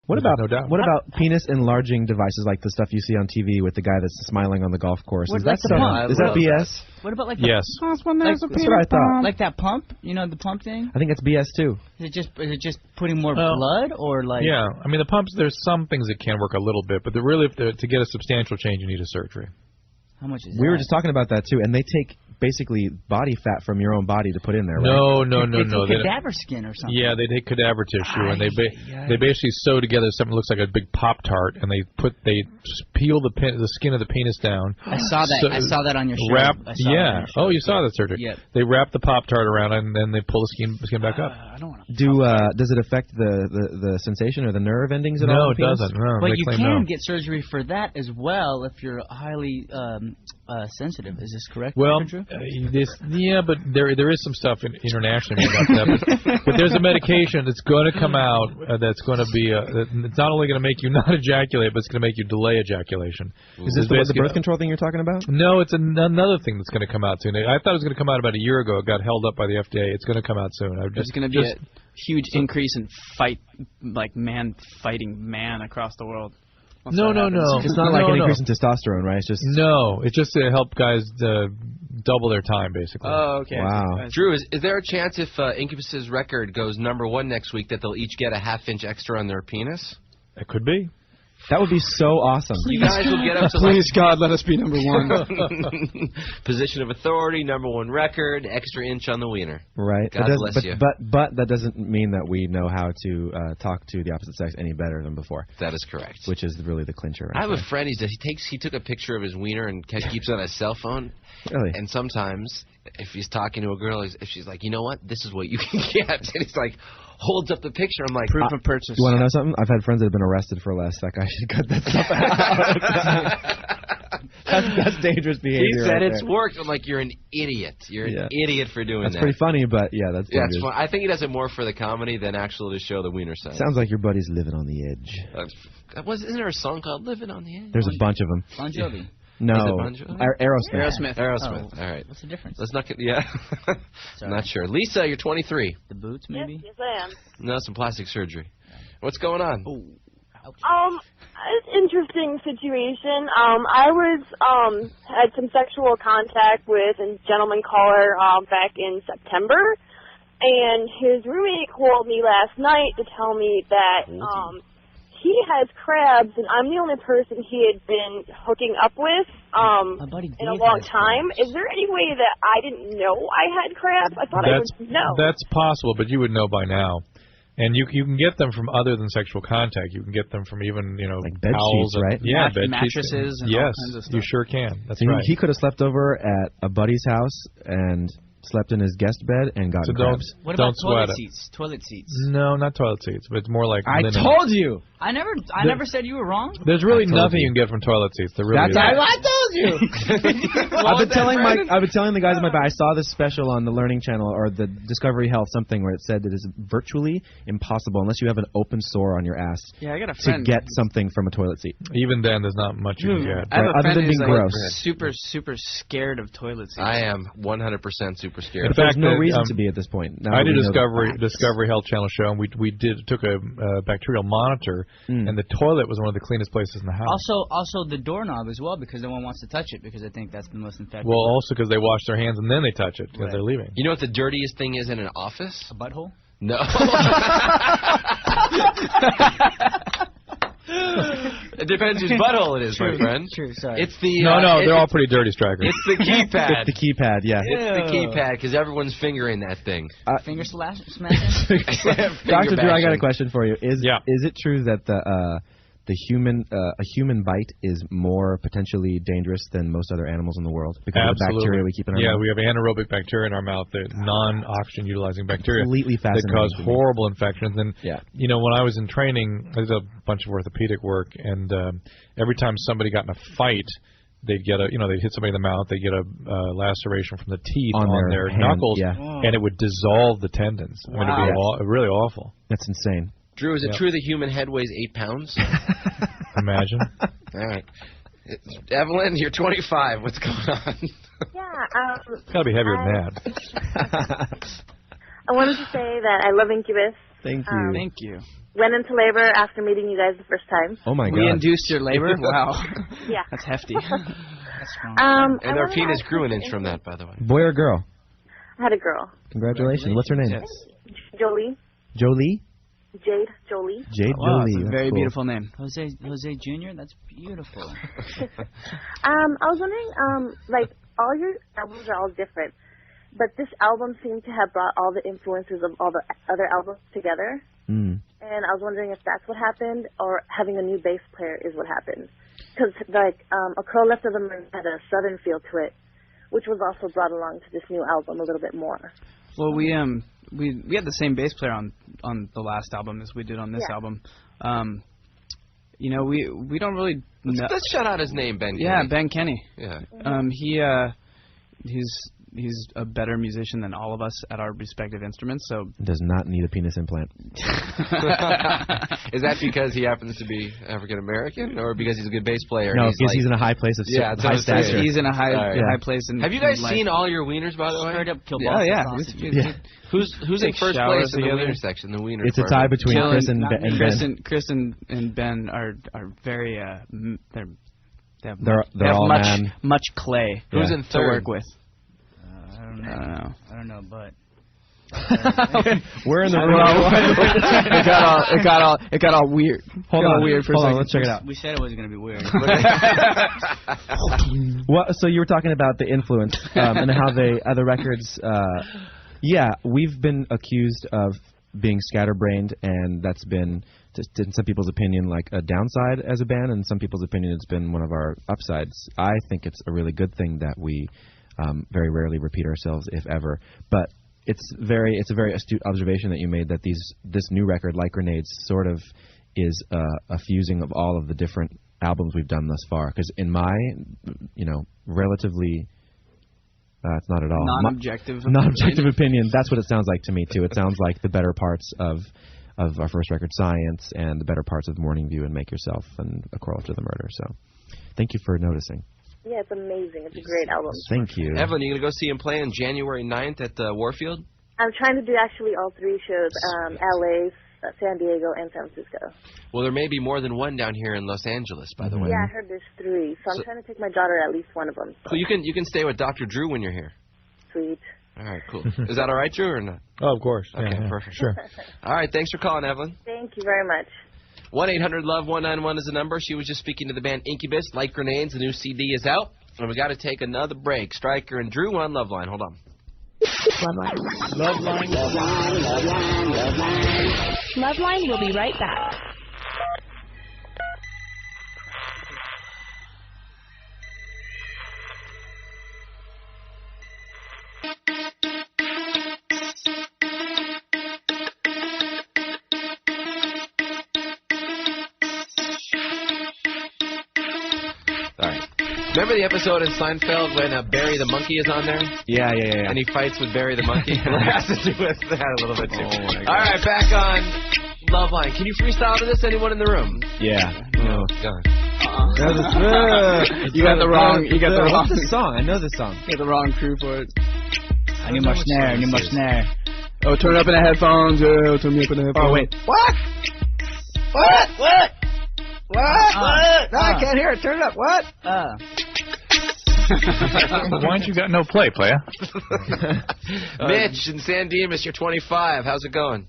What about no doubt. What about penis enlarging devices like the stuff you see on TV with the guy that's smiling on the golf course? Is that BS? What about like yes? That's what I thought. Like that pump, you know, the pump thing. I think it's BS too. Is it just putting more blood or like? Yeah, I mean the pumps. There's some things that can work a little bit, but to get a substantial change, you need a surgery. How much is that? We were just talking about that too, and they take basically body fat from your own body to put in there, right? No. They take cadaver skin or something. Yeah, they take cadaver tissue and they basically sew together something that looks like a big Pop-Tart, and they peel the skin of the penis down. I saw that. I saw that on your show. Oh, you saw that surgery. Yeah. They wrap the Pop-Tart around and then they pull the skin back up. I don't want to. Does it affect the sensation or the nerve endings at all? No, it doesn't. No, but you can get surgery for that as well if you're highly sensitive. Is this correct? Well, but there is some stuff internationally about that. But there's a medication that's going to come out that's going to be it's not only going to make you not ejaculate, but it's going to make you delay ejaculation. Is this the birth control thing you're talking about? No, it's another thing that's going to come out soon. I thought it was going to come out about a year ago. It got held up by the FDA. It's going to come out soon. There's going to be a huge increase in man fighting man across the world. No. It's not like an increase in testosterone, right? It's just it's just to help guys double their time, basically. Oh, okay. Wow. Drew, is there a chance if Incubus's record goes #1 next week that they'll each get a half-inch extra on their penis? It could be. That would be so awesome. You guys will get up to Please, God, let us be #1. Position of authority, #1 record, extra inch on the wiener. Right. God bless you. But that doesn't mean that we know how to talk to the opposite sex any better than before. That is correct. Which is really the clincher. Right I have a friend. He took a picture of his wiener and keeps it on his cell phone. Really? And sometimes, if he's talking to a girl, if she's like, you know what, this is what you can get, and he's like, holds up the picture. I'm like, proof of purchase. You want to know something? I've had friends that have been arrested for less. That guy should cut that stuff out. That's dangerous behavior. He said right it's there. worked. I'm like, you're an idiot. You're an idiot for doing that. That's pretty funny, but that's dangerous. Yeah, it's fun. I think he does it more for the comedy than actually to show the wiener size. Sounds like your buddy's living on the edge. Isn't there a song called "Living on the Edge"? There's a bunch of them. Bon Jovi. No, Aerosmith. Oh, All right. What's the difference? Let's not get. Yeah. Not sure. Lisa, you're 23. The boots, maybe. Yes, I am. No, some plastic surgery. What's going on? It's an interesting situation. I had some sexual contact with a gentleman caller back in September, and his roommate called me last night to tell me that he has crabs, and I'm the only person he had been hooking up with in a long time. Is there any way that I didn't know I had crabs? I thought I would know. That's possible, but you would know by now. And you can get them from other than sexual contact. You can get them from even, like bed towels sheets, right? Yeah, bed mattresses and all kinds of stuff. You sure can. That's so right. He could have slept over at a buddy's house and slept in his guest bed and gotten crabs. What about toilet seats? Toilet seats. No, not toilet seats, but it's more like I linen. told you. I never said you were wrong. There's really nothing you can get from toilet seats. There really is. I told you. I've been telling the guys in my back. I saw this special on the Learning Channel or the Discovery Health something where it said it is virtually impossible unless you have an open sore on your ass. Yeah, I got a friend to get something from a toilet seat. Even then, there's not much you can get. I have a friend who's gross. super scared of toilet seats. I am 100% super scared. In fact, there's no reason to be at this point. I did a Discovery Health Channel show, and we took a bacterial monitor, and the toilet was one of the cleanest places in the house. Also the doorknob as well, because no one wants to touch it, because I think that's the most infected. Well, also because they wash their hands and then they touch it because they're leaving. You know what the dirtiest thing is in an office? A butthole? No. It depends whose butthole it is, my friend. True, sorry. It's the no, they're all pretty dirty strikers. It's the keypad. It's the keypad, yeah. It's the keypad because everyone's fingering that thing. Finger smashing? Dr. Drew, I got a question for you. Is it true that a human bite is more potentially dangerous than most other animals in the world because of the bacteria we keep in our mouth? Yeah, we have anaerobic bacteria in our mouth, the non-oxygen utilizing bacteria completely fascinating that cause horrible infections. And when I was in training, I did a bunch of orthopedic work, and every time somebody got in a fight, they'd get they'd hit somebody in the mouth, they'd get a laceration from the teeth on their knuckles, and it would dissolve the tendons. I mean, it'd be really awful. That's insane. Drew, is it true the human head weighs 8 pounds? Imagine. All right. Evelyn, you're 25. What's going on? It's got to be heavier than that. I wanted to say that I love Incubus, Thank you. Thank you. Went into labor after meeting you guys the first time. Oh, my God. We induced your labor? Wow. Yeah. That's hefty. That's strong. And their penis grew an inch from that, by the way. Boy or girl? I had a girl. Congratulations. What's her name? Yes. Jolie. Jolie? Jade Jolie. Jade Wow, Jolie. that's a very beautiful name. Jose Jr.? That's beautiful. I was wondering, like, all your albums are all different, but this album seemed to have brought all the influences of all the other albums together. Mm. And I was wondering if that's what happened, or having a new bass player is what happened. Because, like, A Crow Left of the Moon had a southern feel to it, which was also brought along to this new album a little bit more. Well, we had the same bass player on the last album as we did on this album. You know, we don't really know. Let's shout out his name, Ben Kenny. Yeah, Ben Kenny. Yeah. He's a better musician than all of us at our respective instruments, so Does not need a penis implant. Is that because he happens to be African American, or because he's a good bass player? No, because he's in a high place of high stature. He's in a high place. Have you guys seen all your wieners, by the way? Straight up kielbasa Yeah. Who's in first place in the wiener section? The wiener. It's a tie between Chris and Ben. Chris and Ben are very they They're have all much clay. Who's in to third? work with? I don't know, but we're in the room. It got all weird. Hold on, let's check it out. we said it was going to be weird. So you were talking about the influence and how the other records. Yeah, we've been accused of being scatterbrained, and that's been, in some people's opinion, like a downside as a band, and in some people's opinion, it's been one of our upsides. I think it's a really good thing that we very rarely repeat ourselves, if ever. But it's a very astute observation that you made, that this new record, Like Grenades, sort of is a fusing of all of the different albums we've done thus far. Because in my, relatively, it's not at all non-objective opinion, that's what it sounds like to me too. It sounds like the better parts of our first record, Science, and the better parts of Morning View and Make Yourself and A Quarrel After the Murder. So, thank you for noticing. Yeah, it's amazing. It's a great album. Thank you. Evelyn, you going to go see him play on January 9th at Warfield? I'm trying to do actually all three shows, LA, San Diego, and San Francisco. Well, there may be more than one down here in Los Angeles, by the way. Yeah, I heard there's 3, so I'm trying to take my daughter at least one of them. So you can stay with Dr. Drew when you're here. Sweet. All right, cool. Is that all right, Drew, or not? Oh, of course. Okay, perfect. Sure. All right, thanks for calling, Evelyn. Thank you very much. 1-800-LOVE-191 is the number. She was just speaking to the band Incubus. Like Grenades, the new CD is out. And we got to take another break. Stryker and Drew on Loveline. Hold on. Loveline. Loveline will be right back. Remember the episode in Seinfeld when Barry the monkey is on there? Yeah. And he fights with Barry the monkey? It has to do with that a little bit, too. All right, back on Loveline. Can you freestyle to this? Anyone in the room? Yeah. No, God. You got the wrong. What's this song? I know this song. You got the wrong crew for it. I need more snare. Oh, turn it up in the headphones. Turn me up in the headphones. Oh, wait. What? No, I can't hear it. Turn it up. What? Why don't you got no play, player? Mitch in San Dimas, you're 25. How's it going?